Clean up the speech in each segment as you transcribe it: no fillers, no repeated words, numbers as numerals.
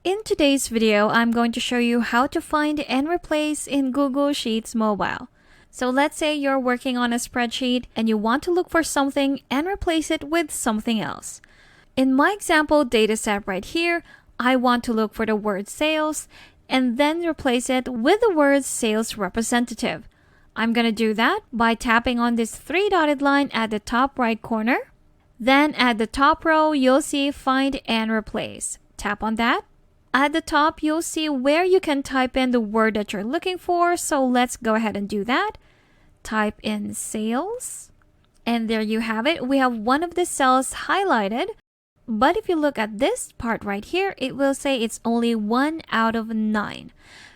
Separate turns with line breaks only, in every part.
In today's video, I'm going to show you how to find and replace in Google Sheets Mobile. So let's say you're working on a spreadsheet and you want to look for something and replace it with something else. In my example dataset right here, I want to look for the word sales and then replace it with the word sales representative. I'm going to do that by tapping on this three-dotted line at the top right corner. Then at the top row, you'll see Find and Replace. Tap on that. At the top, you'll see where you can type in the word that you're looking for. So let's go ahead and do that. Type in sales. And there you have it. We have one of the cells highlighted. But if you look at this part right here, it will say it's only 1 out of 9.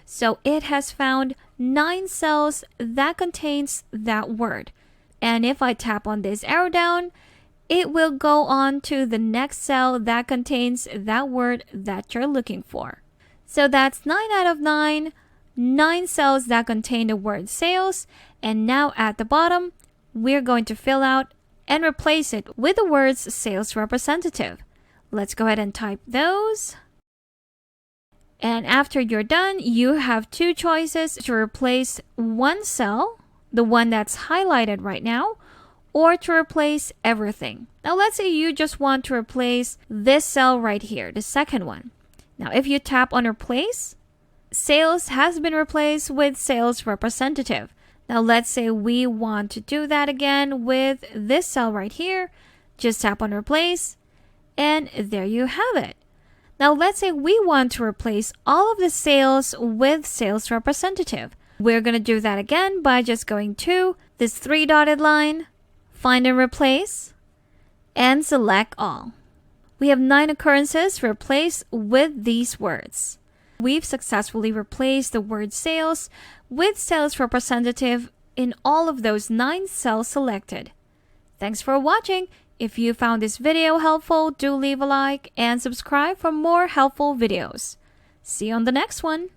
So it has found 9 cells that contains that word. And if I tap on this arrow down, it will go on to the next cell that contains that word that you're looking for. So that's 9 out of 9, 9 cells that contain the word sales. And now at the bottom, we're going to fill out and replace it with the words sales representative. Let's go ahead and type those. And after you're done, you have two choices to replace one cell, the one that's highlighted right now, or to replace everything. Now let's say you just want to replace this cell right here, the second one. Now if you tap on replace, sales has been replaced with sales representative. Now let's say we want to do that again with this cell right here. Just tap on replace and there you have it. Now let's say we want to replace all of the sales with sales representative. We're going to do that again by just going to this three-dotted line, Find and Replace, and select all. We have 9 occurrences replaced with these words. We've successfully replaced the word sales with sales representative in all of those 9 cells selected. Thanks for watching. If you found this video helpful, do leave a like and subscribe for more helpful videos. See you on the next one.